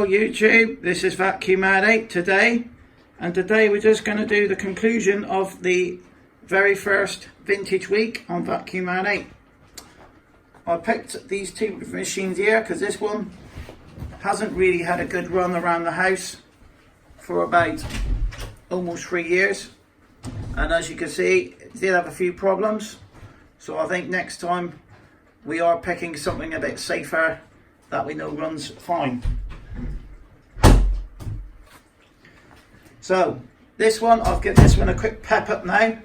YouTube, this is Vacuum Addict today, and today we're just going to do the conclusion of the very first vintage week on Vacuum Addict. I picked these two machines here because this one hasn't really had a good run around the house for about almost 3 years, and as you can see it did have a few problems, so I think next time we are picking something a bit safer that we know runs fine. So this one, I'll give this one a quick pep up now.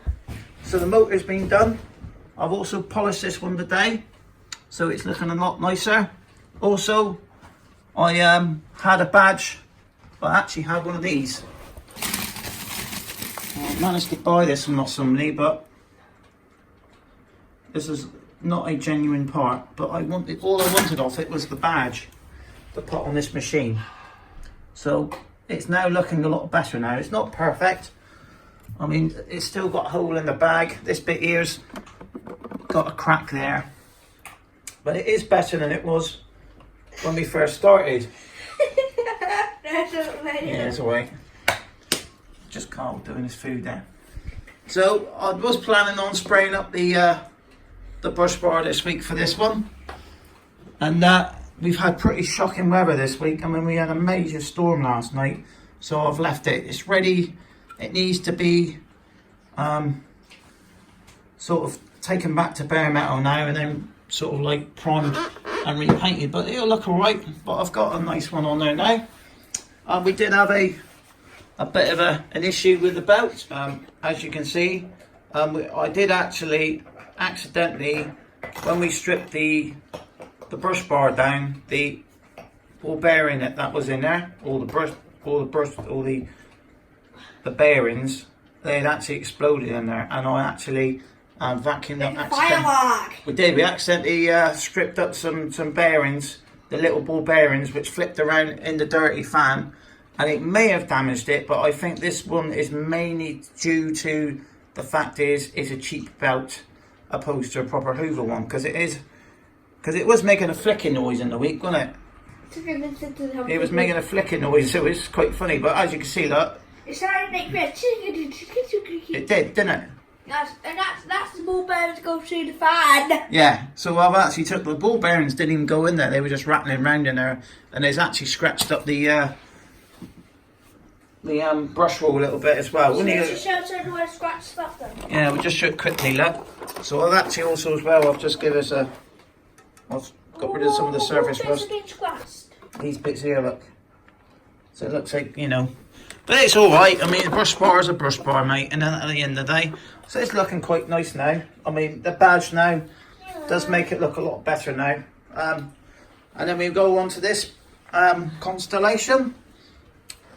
So the motor's been done. I've also polished this one today, so it's looking a lot nicer. Also, I had a badge, but I actually had one of these. I managed to buy this from somebody, but this is not a genuine part. But all I wanted off it was the badge to put on this machine. So it's now looking a lot better now. It's not perfect. I mean, it's still got a hole in the bag. This bit here's got a crack there. But it is better than it was when we first started. Yeah, it's alright. Just Carl doing his food there. So I was planning on spraying up the brush bar this week for this one. And we've had pretty shocking weather this week. I mean, we had a major storm last night, so I've left it. It's ready. It needs to be sort of taken back to bare metal now, and then sort of like primed and repainted. But it'll look alright. But I've got a nice one on there now. We did have a bit of an issue with the belt, as you can see. I did actually accidentally, when we stripped the brush bar down, the ball bearing that was in there, all the bearings, they had actually exploded in there, and I actually vacuumed up. We accidentally stripped up some bearings, the little ball bearings, which flipped around in the dirty fan, and it may have damaged it. But I think this one is mainly due to the fact it's a cheap belt opposed to a proper Hoover one, because it was making a flicking noise in the week, wasn't it? It was making a flicking noise, so it's quite funny. But as you can see, look, it sounded like it did, didn't it? That's the ball bearings go through the fan. Yeah, so I've actually took the ball bearings, didn't even go in there, they were just rattling around in there, and it's actually scratched up the brush roll a little bit as well. So just show where scratch stuff then. Yeah, we'll just show it quickly, look. So I've actually also as well, I've just given us I've got rid of some of the surface rust. These bits here, look. So it looks like, you know, but it's alright. I mean, a brush bar is a brush bar, mate, and then at the end of the day, so it's looking quite nice now. I mean, the badge now does make it look a lot better now. And then we go on to this Constellation.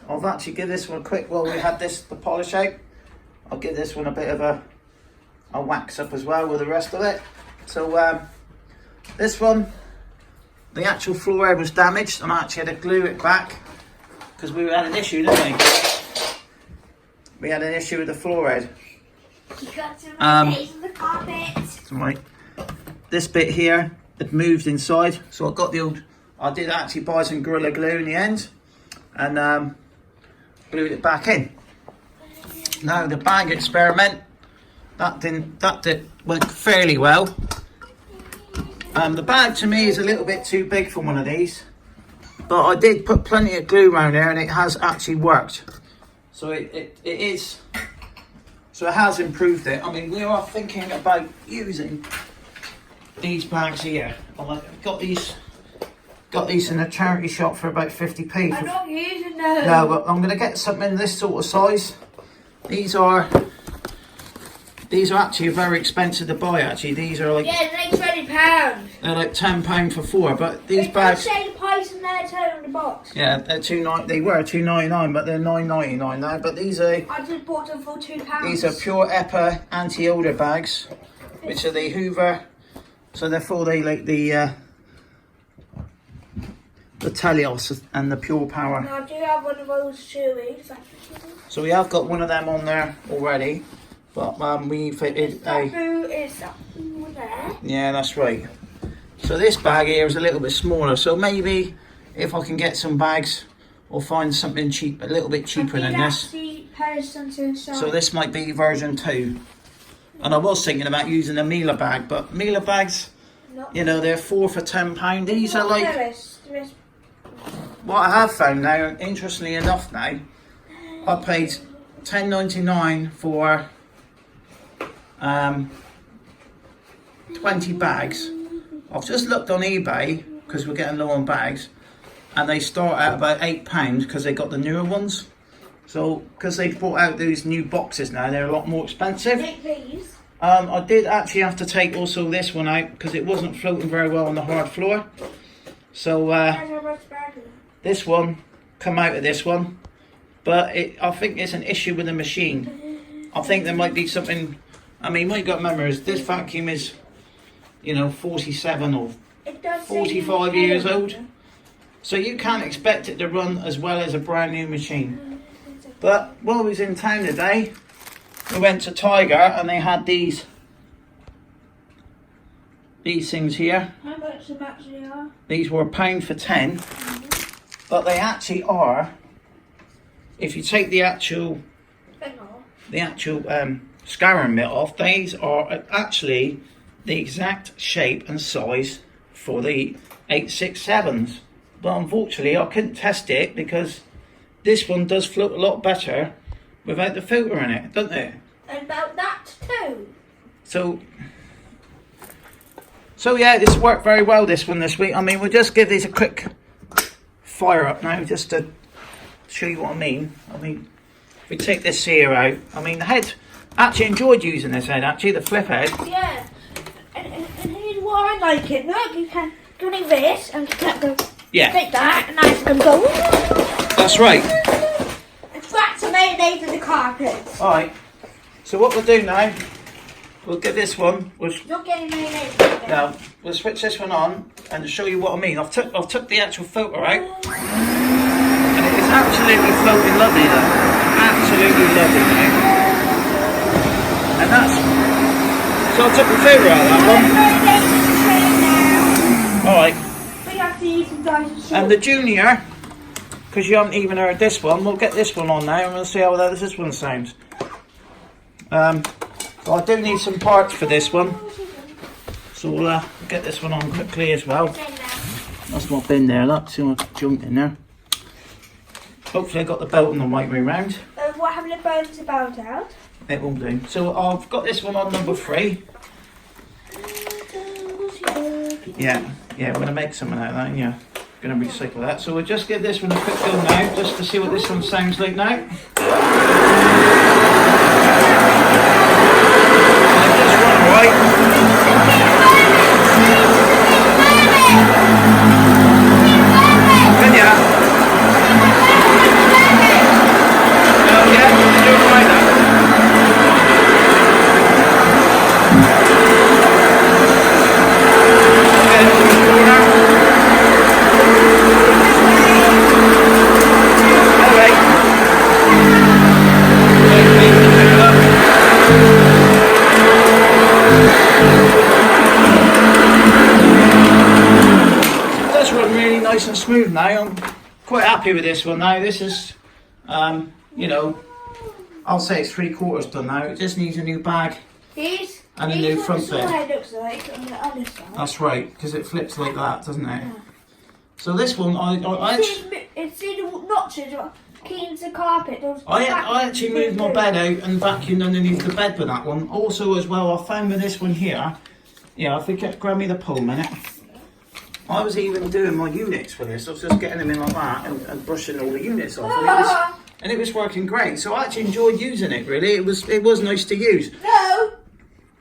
I'll actually give this one a quick, while we had the polish out, I'll give this one a bit of a wax up as well with the rest of it. So this one, the actual floor head was damaged, and I actually had to glue it back because we had an issue, didn't we? We had an issue with the floor head. You got some days of the carpet. Right. This bit here had moved inside, so I did actually buy some Gorilla Glue in the end, and glued it back in. Now the bag experiment, that went fairly well. The bag to me is a little bit too big for one of these, but I did put plenty of glue around there, and it has actually worked. So it has improved it. I mean, we are thinking about using these bags here. I've got these in a charity shop for about 50p. I'm not using them. No, but I'm going to get something this sort of size. These are actually very expensive to buy. Actually, these are like, yeah, they're like £20. They're like £10 for 4. But these bags, say the price in there too in the box. yeah, they're They were £2.99, but they're £9.99 now. But these are, I just bought them for £2. These are pure EPA anti-odor bags, which are the Hoover. So therefore they like the Telios and the Pure Power. And I do have one of those too. So we have got one of them on there already, but we fitted a. Is that blue there? Yeah, that's right. So this bag here is a little bit smaller. So maybe if I can get some bags or find something cheap, a little bit cheaper than this. So this might be version 2. And I was thinking about using a Miele bag, but Miele bags, you know, they're 4 for £10. These are like, what I have found now, interestingly enough now, I paid £10.99 for 20 bags. I've just looked on eBay because we're getting low on bags, and they start at about £8 because they got the newer ones. So because they brought out these new boxes now, they're a lot more expensive. I did actually have to take also this one out because it wasn't floating very well on the hard floor. So this one come out of this one, but I think it's an issue with the machine. I think there might be something. I mean, what you got to remember is this vacuum is, you know, 47 or 45 years old. So you can't expect it to run as well as a brand new machine. But while we was in town today, we went to Tiger and they had these things here. How much them actually are? These were £1 for 10, but they actually are, if you take the actual scouring bit off, these are actually the exact shape and size for the 867s. But unfortunately I couldn't test it because this one does float a lot better without the filter in it, doesn't it? And about that too. So yeah, this worked very well, this one this week. I mean, we'll just give these a quick fire up now just to show you what I mean. I mean, if we take this here out, I mean the head, actually enjoyed using this head actually, the flip head. Yeah, and here's why I like it. Look, you can do this and you can go, yeah, take that and I can go. That's right. And scratch the mayonnaise in the carpet. Alright, so what we'll do now, we'll give this one, Not getting mayonnaise. now we'll switch this one on and to show you what I mean. I've took the actual filter out, and it is absolutely floating lovely though. Absolutely lovely now. And that's, so I took the filter out of that one. Alright. We have to use some Dyson salt. And the Junior, because you haven't even heard this one, we'll get this one on now and we'll see how this one sounds. So I do need some parts for this one, so we'll get this one on quickly as well. That's my bin there, look, see what's junk in there. Hopefully I got the belt on the right way round. What happened to bones the belt out? It will do. So I've got this one on number 3. Yeah, we're going to make something out of that, yeah. Going to recycle that. So we'll just give this one a quick go now, just to see what this one sounds like now. Right. Can ya? Oh yeah, you're doing right now. Okay, corner. Alright. This one really nice and smooth now. I'm quite happy with this one now. This is, you know, I'll say it's 3/4 done now. It just needs a new bag and a new front bit. Looks like on the other side. That's right, because it flips like that, doesn't it? Yeah. So this one, I it's in the notches, cleans the carpet. I actually moved my bed out and vacuumed underneath the bed with that one. Also, as well, I found with this one here. Yeah, if we get grab me the pole a minute. I was even doing my units for this. I was just getting them in like that and brushing all the units off. And it was working great. So I actually enjoyed using it, really. It was nice to use. No!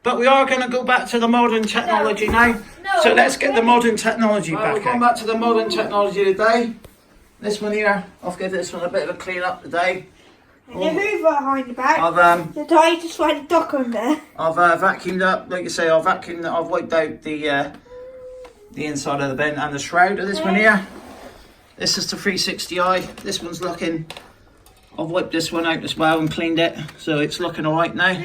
But we are going to go back to the modern technology now. No, so let's get the modern technology back. We're going out. back to the modern technology today. This one here, I'll give this one a bit of a clean up today. And the Hoover behind the back. I've the guy just went a duck on there. I've vacuumed up, like you say. I've wiped out the inside of the bin and the shroud of this one here. This is the 360i. This one's looking. I've wiped this one out as well and cleaned it, so it's looking all right now.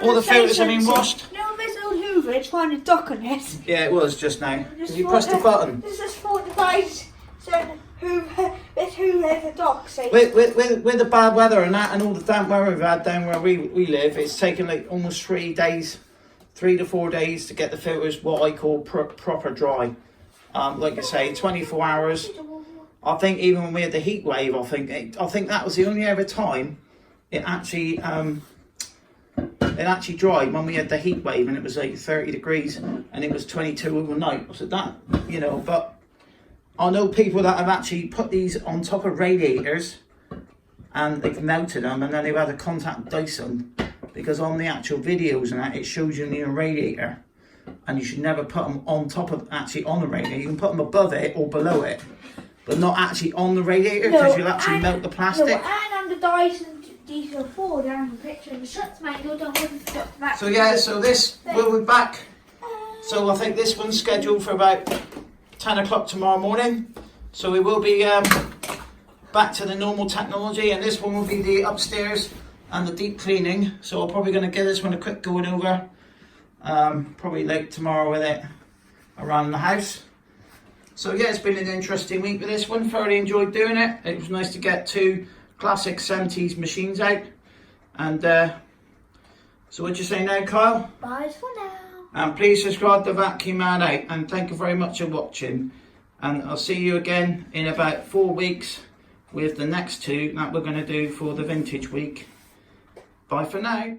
All the filters have been washed. No, this old Hoover, it's found a duck on it. Yeah, it was just now. You pressed the button. This is 45. So Hoover, this Hoover the dog. So With the bad weather and that, and all the damp weather we've had down where we live, it's taken like almost 3 days, 3 to 4 days to get the filters what I call proper dry. Like I say, 24 hours. I think even when we had the heat wave, I think that was the only ever time it actually dried, when we had the heat wave and it was like 30 degrees and it was 22 overnight. So that, you know, but I know people that have actually put these on top of radiators and they've melted them, and then they've had to contact Dyson, because on the actual videos and that, it shows you near a radiator, and you should never put them on top of, actually on the radiator. You can put them above it or below it, but not actually on the radiator, because you'll actually melt the plastic. No, and on the Dyson Diesel 4 down the picture of the shuts manual, don't want to stop that. So yeah, so this, we'll be back. So I think this one's scheduled for about 10 o'clock tomorrow morning. So we will be back to the normal technology, and this one will be the upstairs and the deep cleaning. So I'm probably going to give this one a quick going over. Probably late tomorrow with it around the house. So yeah, it's been an interesting week with this one. Thoroughly enjoyed doing it. It was nice to get 2 classic 70s machines out. And so what do you say now, Kyle? Bye for now. And please subscribe to Vacuum Man Out, and thank you very much for watching, and I'll see you again in about 4 weeks with the next 2 that we're going to do for the vintage week. Bye for now.